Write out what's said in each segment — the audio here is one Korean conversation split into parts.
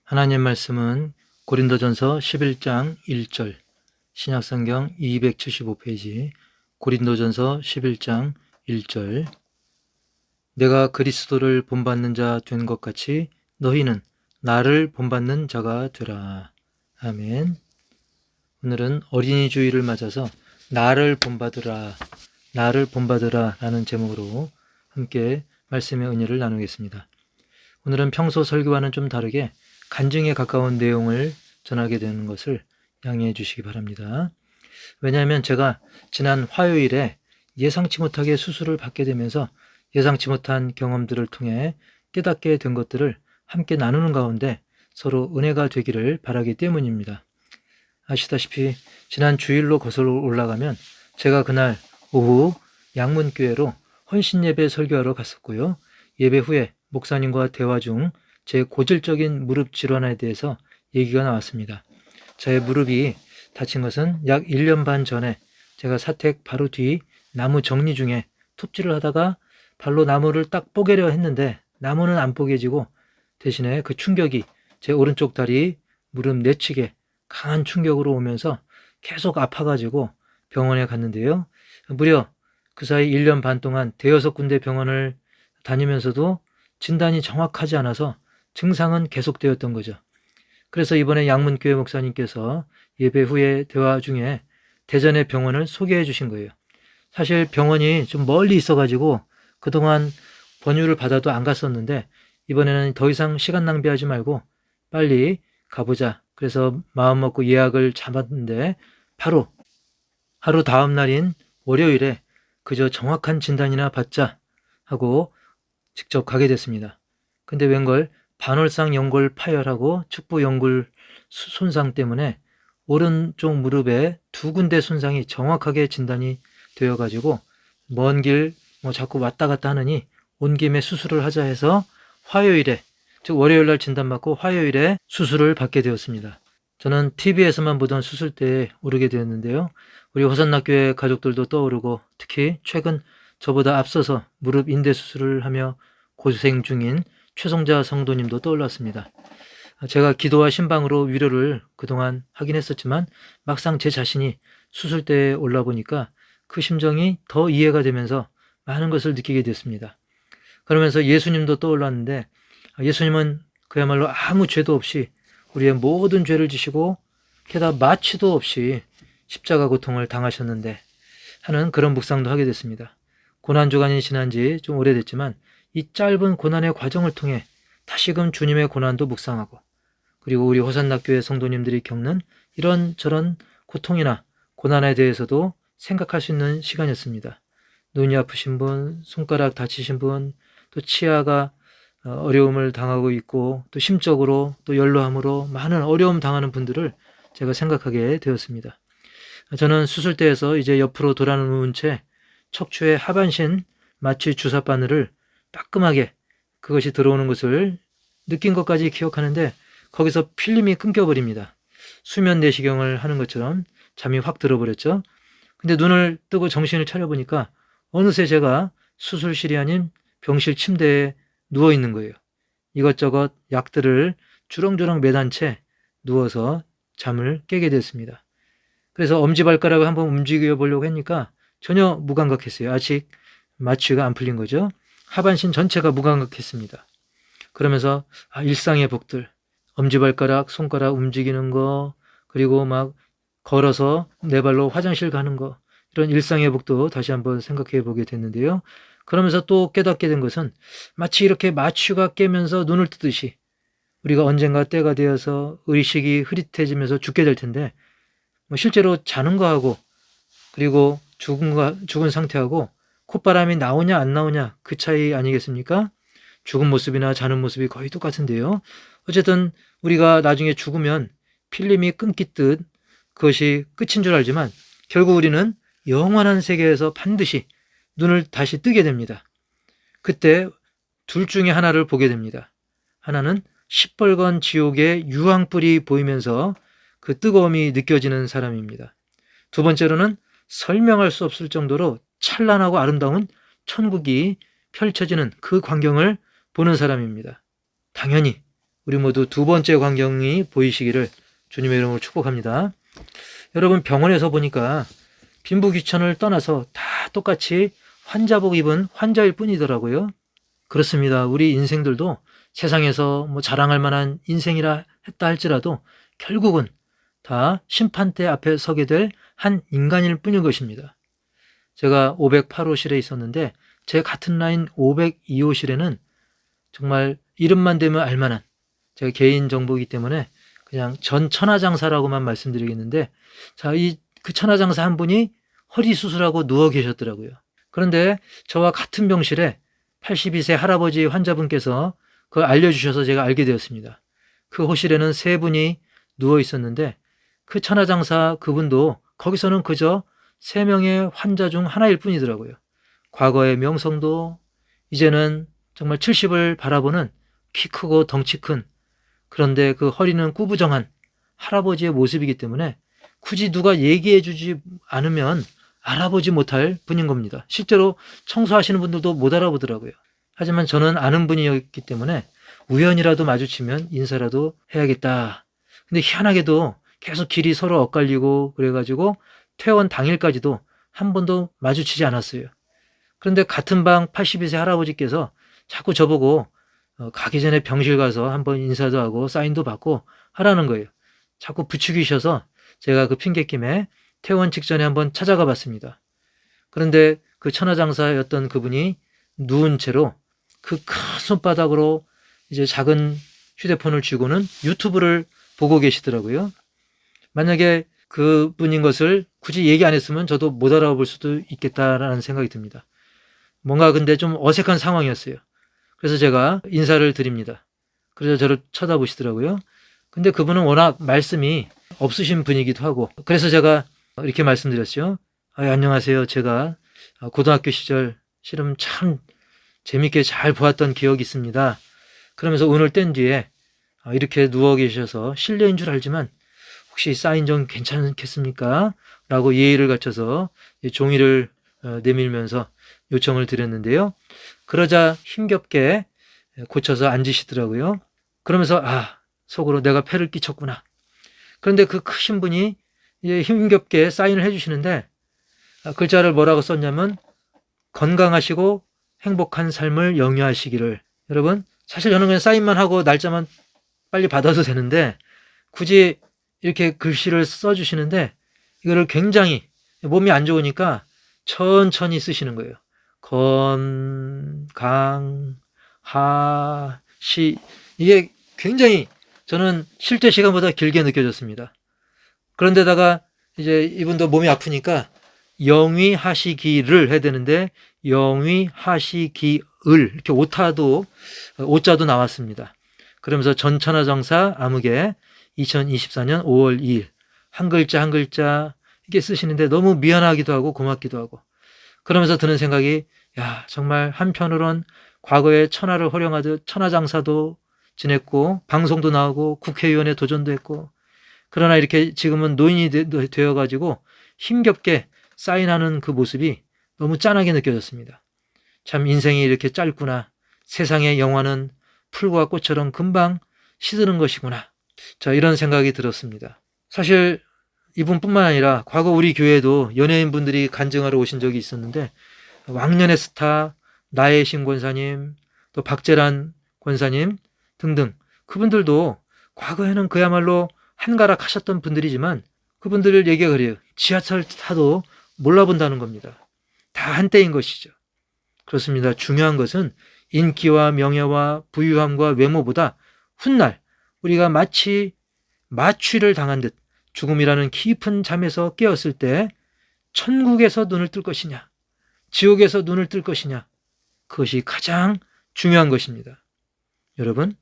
하나님 말씀은 고린도전서 11장 1절, 신약성경 275페이지, 고린도전서 11장 1절. 내가 그리스도를 본받는 자 된 것 같이 너희는 나를 본받는 자가 되라. 아멘. 오늘은 어린이 주일을 맞아서 나를 본받으라, 나를 본받으라 라는 제목으로 함께 말씀의 은혜를 나누겠습니다. 오늘은 평소 설교와는 좀 다르게 간증에 가까운 내용을 전하게 되는 것을 양해해 주시기 바랍니다. 왜냐하면 제가 지난 화요일에 예상치 못하게 수술을 받게 되면서 예상치 못한 경험들을 통해 깨닫게 된 것들을 함께 나누는 가운데 서로 은혜가 되기를 바라기 때문입니다. 아시다시피 지난 주일로 거슬러 올라가면 제가 그날 오후 양문교회로 헌신예배 설교하러 갔었고요. 예배 후에 목사님과 대화 중 제 고질적인 무릎 질환에 대해서 얘기가 나왔습니다. 저의 무릎이 다친 것은 약 1년 반 전에 제가 사택 바로 뒤 나무 정리 중에 톱질을 하다가 발로 나무를 딱 뽀개려 했는데 나무는 안 뽀개지고 대신에 그 충격이 제 오른쪽 다리 무릎 내측에 강한 충격으로 오면서 계속 아파가지고 병원에 갔는데요. 무려 그 사이 1년 반 동안 대여섯 군데 병원을 다니면서도 진단이 정확하지 않아서 증상은 계속되었던 거죠. 그래서 이번에 양문교회 목사님께서 예배 후에 대화 중에 대전의 병원을 소개해 주신 거예요. 사실 병원이 좀 멀리 있어가지고 그동안 권유를 받아도 안 갔었는데 이번에는 더 이상 시간 낭비하지 말고 빨리 가보자. 그래서 마음 먹고 예약을 잡았는데 바로 하루 다음 날인 월요일에 그저 정확한 진단이나 받자 하고 직접 가게 됐습니다. 근데 웬걸 반월상 연골 파열하고 측부 연골 손상 때문에 오른쪽 무릎에 두 군데 손상이 정확하게 진단이 되어가지고 먼 길 자꾸 왔다 갔다 하느니 온 김에 수술을 하자 해서 화요일에, 즉 월요일날 진단받고 화요일에 수술을 받게 되었습니다. 저는 TV에서만 보던 수술대에 오르게 되었는데요. 우리 호산나교회 가족들도 떠오르고 특히 최근 저보다 앞서서 무릎 인대 수술을 하며 고생 중인 최송자 성도님도 떠올랐습니다. 제가 기도와 신방으로 위로를 그동안 하긴 했었지만 막상 제 자신이 수술대에 올라보니까 그 심정이 더 이해가 되면서 많은 것을 느끼게 됐습니다. 그러면서 예수님도 떠올랐는데 예수님은 그야말로 아무 죄도 없이 우리의 모든 죄를 지시고 게다가 마취도 없이 십자가 고통을 당하셨는데 하는 그런 묵상도 하게 됐습니다. 고난주간이 지난 지 좀 오래됐지만 이 짧은 고난의 과정을 통해 다시금 주님의 고난도 묵상하고 그리고 우리 호산나교회 성도님들이 겪는 이런저런 고통이나 고난에 대해서도 생각할 수 있는 시간이었습니다. 눈이 아프신 분, 손가락 다치신 분, 또 치아가 어려움을 당하고 있고 또 심적으로 또 연로함으로 많은 어려움 당하는 분들을 제가 생각하게 되었습니다. 저는 수술대에서 이제 옆으로 돌아 누운 채 척추의 하반신 마취 주사 바늘을 따끔하게 그것이 들어오는 것을 느낀 것까지 기억하는데 거기서 필름이 끊겨버립니다. 수면 내시경을 하는 것처럼 잠이 확 들어버렸죠. 근데 눈을 뜨고 정신을 차려보니까 어느새 제가 수술실이 아닌 병실 침대에 누워있는 거예요. 이것저것 약들을 주렁주렁 매단 채 누워서 잠을 깨게 됐습니다. 그래서 엄지발가락을 한번 움직여 보려고 하니까 전혀 무감각했어요. 아직 마취가 안 풀린 거죠. 하반신 전체가 무감각했습니다. 그러면서 일상의 복들, 엄지발가락, 손가락 움직이는 거, 그리고 막 걸어서 네 발로 화장실 가는 거, 이런 일상의 복도 다시 한번 생각해 보게 됐는데요. 그러면서 또 깨닫게 된 것은 마치 이렇게 마취가 깨면서 눈을 뜨듯이 우리가 언젠가 때가 되어서 의식이 흐릿해지면서 죽게 될 텐데 실제로 자는 거하고 그리고 죽은 상태하고 콧바람이 나오냐 안 나오냐 그 차이 아니겠습니까? 죽은 모습이나 자는 모습이 거의 똑같은데요. 어쨌든 우리가 나중에 죽으면 필름이 끊기듯 그것이 끝인 줄 알지만 결국 우리는 영원한 세계에서 반드시 눈을 다시 뜨게 됩니다. 그때 둘 중에 하나를 보게 됩니다. 하나는 시뻘건 지옥의 유황불이 보이면서 그 뜨거움이 느껴지는 사람입니다. 두 번째로는 설명할 수 없을 정도로 찬란하고 아름다운 천국이 펼쳐지는 그 광경을 보는 사람입니다. 당연히 우리 모두 두 번째 광경이 보이시기를 주님의 이름으로 축복합니다. 여러분, 병원에서 보니까 빈부귀천을 떠나서 다 똑같이 환자복 입은 환자일 뿐이더라고요. 그렇습니다. 우리 인생들도 세상에서 자랑할 만한 인생이라 했다 할지라도 결국은 다 심판대 앞에 서게 될 한 인간일 뿐일 것입니다. 제가 508호실에 있었는데 제 같은 라인 502호실에는 정말 이름만 대면 알만한, 제가 개인 정보이기 때문에 그냥 전 천하장사라고만 말씀드리겠는데, 자, 그 천하장사 한 분이 허리 수술하고 누워 계셨더라고요. 그런데 저와 같은 병실에 82세 할아버지 환자분께서 그걸 알려주셔서 제가 알게 되었습니다. 그 호실에는 세 분이 누워 있었는데 그 천하장사 그분도 거기서는 그저 3명의 환자 중 하나일 뿐이더라고요. 과거의 명성도 이제는 정말 70을 바라보는 키 크고 덩치 큰, 그런데 그 허리는 꾸부정한 할아버지의 모습이기 때문에 굳이 누가 얘기해 주지 않으면 알아보지 못할 분인 겁니다. 실제로 청소하시는 분들도 못 알아보더라고요. 하지만 저는 아는 분이었기 때문에 우연이라도 마주치면 인사라도 해야겠다. 근데 희한하게도 계속 길이 서로 엇갈리고 그래가지고 퇴원 당일까지도 한 번도 마주치지 않았어요. 그런데 같은 방 82세 할아버지께서 자꾸 저보고 가기 전에 병실 가서 한번 인사도 하고 사인도 받고 하라는 거예요. 자꾸 부추기셔서 제가 그 핑계김에 퇴원 직전에 한번 찾아가 봤습니다. 그런데 그 천하장사였던 그분이 누운 채로 그 큰 손바닥으로 이제 작은 휴대폰을 쥐고는 유튜브를 보고 계시더라고요. 만약에 그분인 것을 굳이 얘기 안 했으면 저도 못 알아볼 수도 있겠다라는 생각이 듭니다. 뭔가 근데 좀 어색한 상황이었어요. 그래서 제가 인사를 드립니다. 그래서 저를 쳐다보시더라고요. 근데 그분은 워낙 말씀이 없으신 분이기도 하고, 그래서 제가 이렇게 말씀드렸죠. 안녕하세요. 제가 고등학교 시절 실험 참 재밌게 잘 보았던 기억이 있습니다. 그러면서 운을 뗀 뒤에 이렇게 누워 계셔서 실례인 줄 알지만 혹시 사인 좀 괜찮겠습니까? 라고 예의를 갖춰서 종이를 내밀면서 요청을 드렸는데요. 그러자 힘겹게 고쳐서 앉으시더라고요. 그러면서 속으로 내가 패를 끼쳤구나. 그런데 그 크신 분이 이제 힘겹게 사인을 해주시는데 글자를 뭐라고 썼냐면 건강하시고 행복한 삶을 영위하시기를. 여러분, 사실 저는 그냥 사인만 하고 날짜만 빨리 받아도 되는데 굳이 이렇게 글씨를 써주시는데 이거를 굉장히 몸이 안 좋으니까 천천히 쓰시는 거예요. 건강하시, 이게 굉장히 저는 실제 시간보다 길게 느껴졌습니다. 그런데다가 이제 이분도 몸이 아프니까 영위하시기를 해야 되는데 영위하시기을, 이렇게 오타도 오자도 나왔습니다. 그러면서 전천하장사 아무개 2024년 5월 2일 한 글자 한 글자 이렇게 쓰시는데 너무 미안하기도 하고 고맙기도 하고, 그러면서 드는 생각이, 정말 한편으론 과거에 천하를 호령하듯 천하장사도 지냈고 방송도 나오고 국회의원에 도전도 했고, 그러나 이렇게 지금은 노인이 되어가지고 힘겹게 사인하는 그 모습이 너무 짠하게 느껴졌습니다. 참 인생이 이렇게 짧구나. 세상의 영화는 풀과 꽃처럼 금방 시드는 것이구나. 자, 이런 생각이 들었습니다. 사실 이분뿐만 아니라 과거 우리 교회에도 연예인분들이 간증하러 오신 적이 있었는데 왕년의 스타 나혜신 권사님, 또 박재란 권사님 등등, 그분들도 과거에는 그야말로 한가락 하셨던 분들이지만 그분들 얘기가 그래요. 지하철 타도 몰라본다는 겁니다. 다 한때인 것이죠. 그렇습니다. 중요한 것은 인기와 명예와 부유함과 외모보다 훗날 우리가 마치 마취를 당한 듯 죽음이라는 깊은 잠에서 깨었을 때 천국에서 눈을 뜰 것이냐, 지옥에서 눈을 뜰 것이냐, 그것이 가장 중요한 것입니다. 여러분,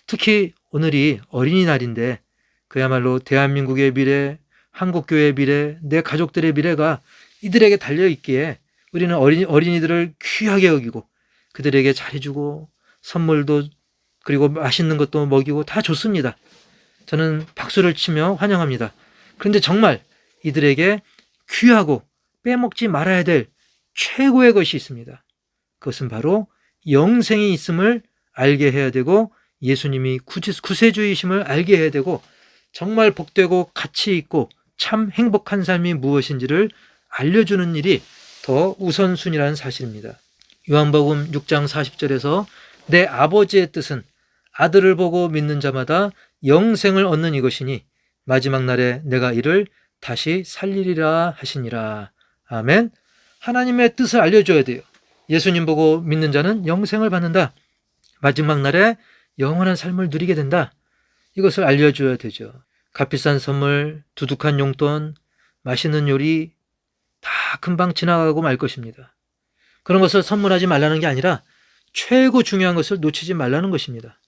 특히 오늘이 어린이날인데 그야말로 대한민국의 미래, 한국교회의 미래, 내 가족들의 미래가 이들에게 달려있기에 우리는 어린이들을 귀하게 여기고 그들에게 잘해주고 선물도, 그리고 맛있는 것도 먹이고 다 좋습니다. 저는 박수를 치며 환영합니다. 그런데 정말 이들에게 귀하고 빼먹지 말아야 될 최고의 것이 있습니다. 그것은 바로 영생이 있음을 알게 해야 되고 예수님이 구세주이심을 알게 해야 되고 정말 복되고 가치 있고 참 행복한 삶이 무엇인지를 알려주는 일이 더 우선순위라는 사실입니다. 요한복음 6장 40절에서 내 아버지의 뜻은 아들을 보고 믿는 자마다 영생을 얻는 이것이니 마지막 날에 내가 이를 다시 살리리라 하시니라. 아멘. 하나님의 뜻을 알려줘야 돼요. 예수님 보고 믿는 자는 영생을 받는다. 마지막 날에 영원한 삶을 누리게 된다. 이것을 알려줘야 되죠. 값비싼 선물, 두둑한 용돈, 맛있는 요리 다 금방 지나가고 말 것입니다. 그런 것을 선물하지 말라는 게 아니라 최고 중요한 것을 놓치지 말라는 것입니다.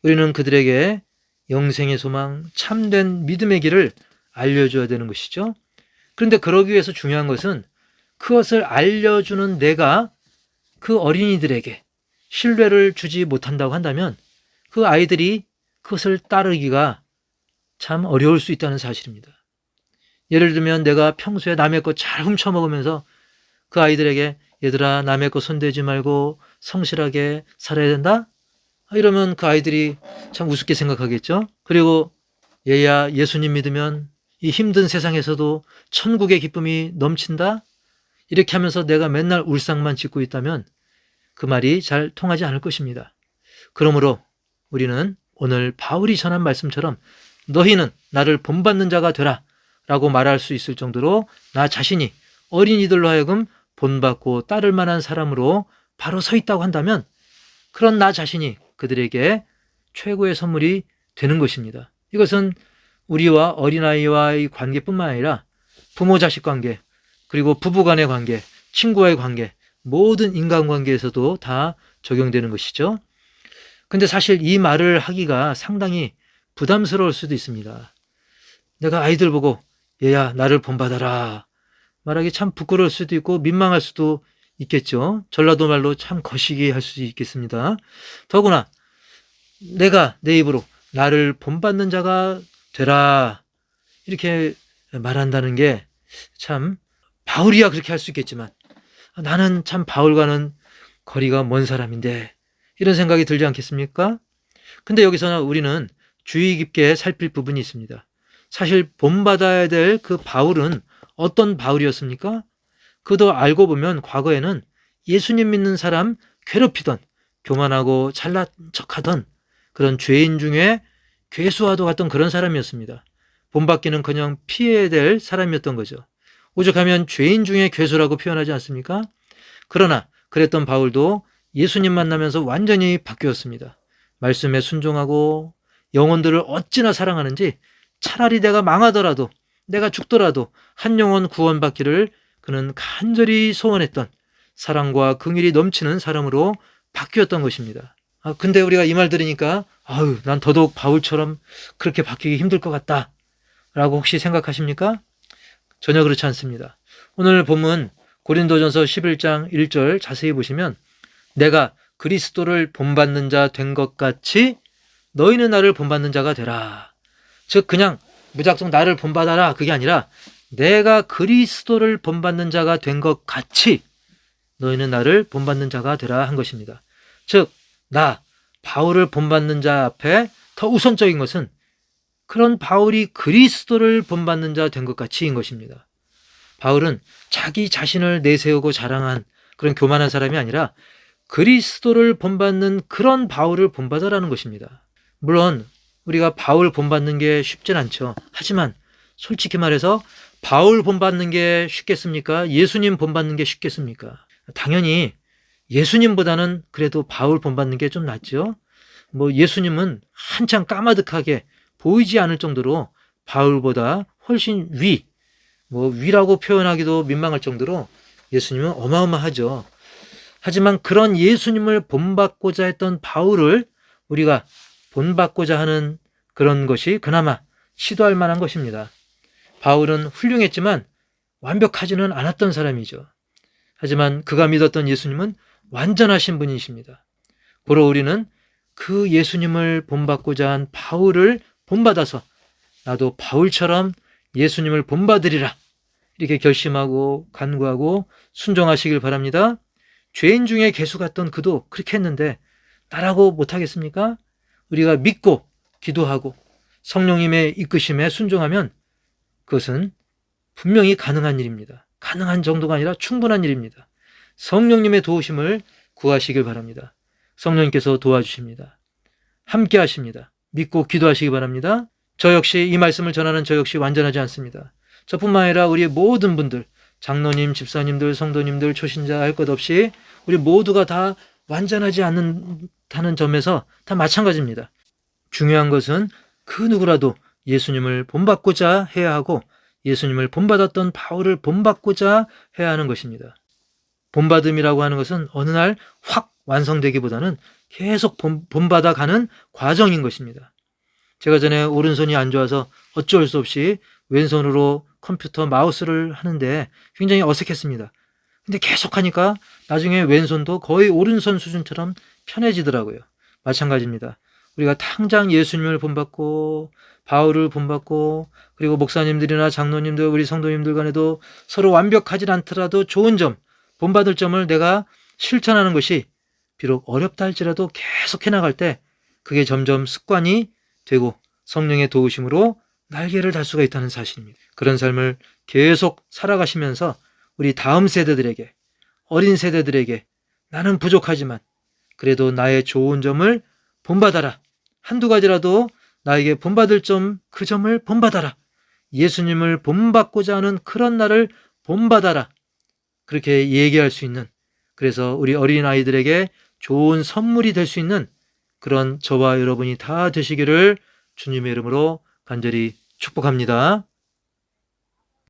우리는 그들에게 영생의 소망, 참된 믿음의 길을 알려줘야 되는 것이죠. 그런데 그러기 위해서 중요한 것은 그것을 알려주는 내가 그 어린이들에게 신뢰를 주지 못한다고 한다면 그 아이들이 그것을 따르기가 참 어려울 수 있다는 사실입니다. 예를 들면 내가 평소에 남의 것 잘 훔쳐먹으면서 그 아이들에게 얘들아 남의 것 손대지 말고 성실하게 살아야 된다? 이러면 그 아이들이 참 우습게 생각하겠죠. 그리고 얘야 예수님 믿으면 이 힘든 세상에서도 천국의 기쁨이 넘친다? 이렇게 하면서 내가 맨날 울상만 짓고 있다면 그 말이 잘 통하지 않을 것입니다. 그러므로 우리는 오늘 바울이 전한 말씀처럼 너희는 나를 본받는 자가 되라 라고 말할 수 있을 정도로 나 자신이 어린이들로 하여금 본받고 따를 만한 사람으로 바로 서 있다고 한다면 그런 나 자신이 그들에게 최고의 선물이 되는 것입니다. 이것은 우리와 어린아이와의 관계뿐만 아니라 부모 자식 관계, 그리고 부부간의 관계, 친구와의 관계, 모든 인간관계에서도 다 적용되는 것이죠. 근데 사실 이 말을 하기가 상당히 부담스러울 수도 있습니다. 내가 아이들 보고 얘야 나를 본받아라 말하기 참 부끄러울 수도 있고 민망할 수도 있겠죠. 전라도 말로 참 거시기 할 수도 있겠습니다. 더구나 내가 내 입으로 나를 본받는 자가 되라 이렇게 말한다는 게 참 바울이야 그렇게 할 수 있겠지만 나는 참 바울과는 거리가 먼 사람인데 이런 생각이 들지 않겠습니까? 근데 여기서 우리는 주의 깊게 살필 부분이 있습니다. 사실 본받아야 될 그 바울은 어떤 바울이었습니까? 그도 알고 보면 과거에는 예수님 믿는 사람 괴롭히던 교만하고 잘난 척하던 그런 죄인 중에 괴수와도 같던 그런 사람이었습니다. 본받기는커녕 피해야 될 사람이었던 거죠. 오죽하면 죄인 중에 괴수라고 표현하지 않습니까? 그러나 그랬던 바울도 예수님 만나면서 완전히 바뀌었습니다. 말씀에 순종하고 영혼들을 어찌나 사랑하는지 차라리 내가 망하더라도 내가 죽더라도 한 영혼 구원받기를 그는 간절히 소원했던 사랑과 긍휼이 넘치는 사람으로 바뀌었던 것입니다. 근데 우리가 이 말 들으니까 난 더더욱 바울처럼 그렇게 바뀌기 힘들 것 같다 라고 혹시 생각하십니까? 전혀 그렇지 않습니다. 오늘 본문 고린도전서 11장 1절 자세히 보시면 내가 그리스도를 본받는 자 된 것 같이 너희는 나를 본받는 자가 되라. 즉 그냥 무작정 나를 본받아라 그게 아니라 내가 그리스도를 본받는 자가 된 것 같이 너희는 나를 본받는 자가 되라 한 것입니다. 즉 나 바울을 본받는 자 앞에 더 우선적인 것은 그런 바울이 그리스도를 본받는 자 된 것 같이인 것입니다. 바울은 자기 자신을 내세우고 자랑한 그런 교만한 사람이 아니라 그리스도를 본받는 그런 바울을 본받아라는 것입니다. 물론 우리가 바울 본받는 게 쉽진 않죠. 하지만 솔직히 말해서 바울 본받는 게 쉽겠습니까? 예수님 본받는 게 쉽겠습니까? 당연히 예수님보다는 그래도 바울 본받는 게 좀 낫죠. 예수님은 한창 까마득하게 보이지 않을 정도로 바울보다 훨씬 위라고 표현하기도 민망할 정도로 예수님은 어마어마하죠. 하지만 그런 예수님을 본받고자 했던 바울을 우리가 본받고자 하는 그런 것이 그나마 시도할 만한 것입니다. 바울은 훌륭했지만 완벽하지는 않았던 사람이죠. 하지만 그가 믿었던 예수님은 완전하신 분이십니다. 고로 우리는 그 예수님을 본받고자 한 바울을 본받아서 나도 바울처럼 예수님을 본받으리라 이렇게 결심하고 간구하고 순종하시길 바랍니다. 죄인 중에 괴수 같던 그도 그렇게 했는데 나라고 못하겠습니까? 우리가 믿고 기도하고 성령님의 이끄심에 순종하면 그것은 분명히 가능한 일입니다. 가능한 정도가 아니라 충분한 일입니다. 성령님의 도우심을 구하시길 바랍니다. 성령님께서 도와주십니다. 함께 하십니다. 믿고 기도하시기 바랍니다. 저 역시 이 말씀을 전하는 저 역시 완전하지 않습니다. 저뿐만 아니라 우리 모든 분들, 장로님, 집사님들, 성도님들, 초신자 할 것 없이 우리 모두가 다 완전하지 않는다는 점에서 다 마찬가지입니다. 중요한 것은 그 누구라도 예수님을 본받고자 해야 하고 예수님을 본받았던 바울을 본받고자 해야 하는 것입니다. 본받음이라고 하는 것은 어느 날 확 완성되기보다는 계속 본받아가는 과정인 것입니다. 제가 전에 오른손이 안 좋아서 어쩔 수 없이 왼손으로 컴퓨터 마우스를 하는데 굉장히 어색했습니다. 근데 계속 하니까 나중에 왼손도 거의 오른손 수준처럼 편해지더라고요. 마찬가지입니다. 우리가 당장 예수님을 본받고 바울을 본받고 그리고 목사님들이나 장로님들 우리 성도님들 간에도 서로 완벽하지 않더라도 좋은 점, 본받을 점을 내가 실천하는 것이 비록 어렵다 할지라도 계속 해나갈 때 그게 점점 습관이 되고 성령의 도우심으로 날개를 달 수가 있다는 사실입니다. 그런 삶을 계속 살아가시면서 우리 다음 세대들에게, 어린 세대들에게 나는 부족하지만 그래도 나의 좋은 점을 본받아라. 한두 가지라도 나에게 본받을 점, 그 점을 본받아라. 예수님을 본받고자 하는 그런 나를 본받아라. 그렇게 얘기할 수 있는, 그래서 우리 어린아이들에게 좋은 선물이 될 수 있는 그런 저와 여러분이 다 되시기를 주님의 이름으로 간절히 축복합니다.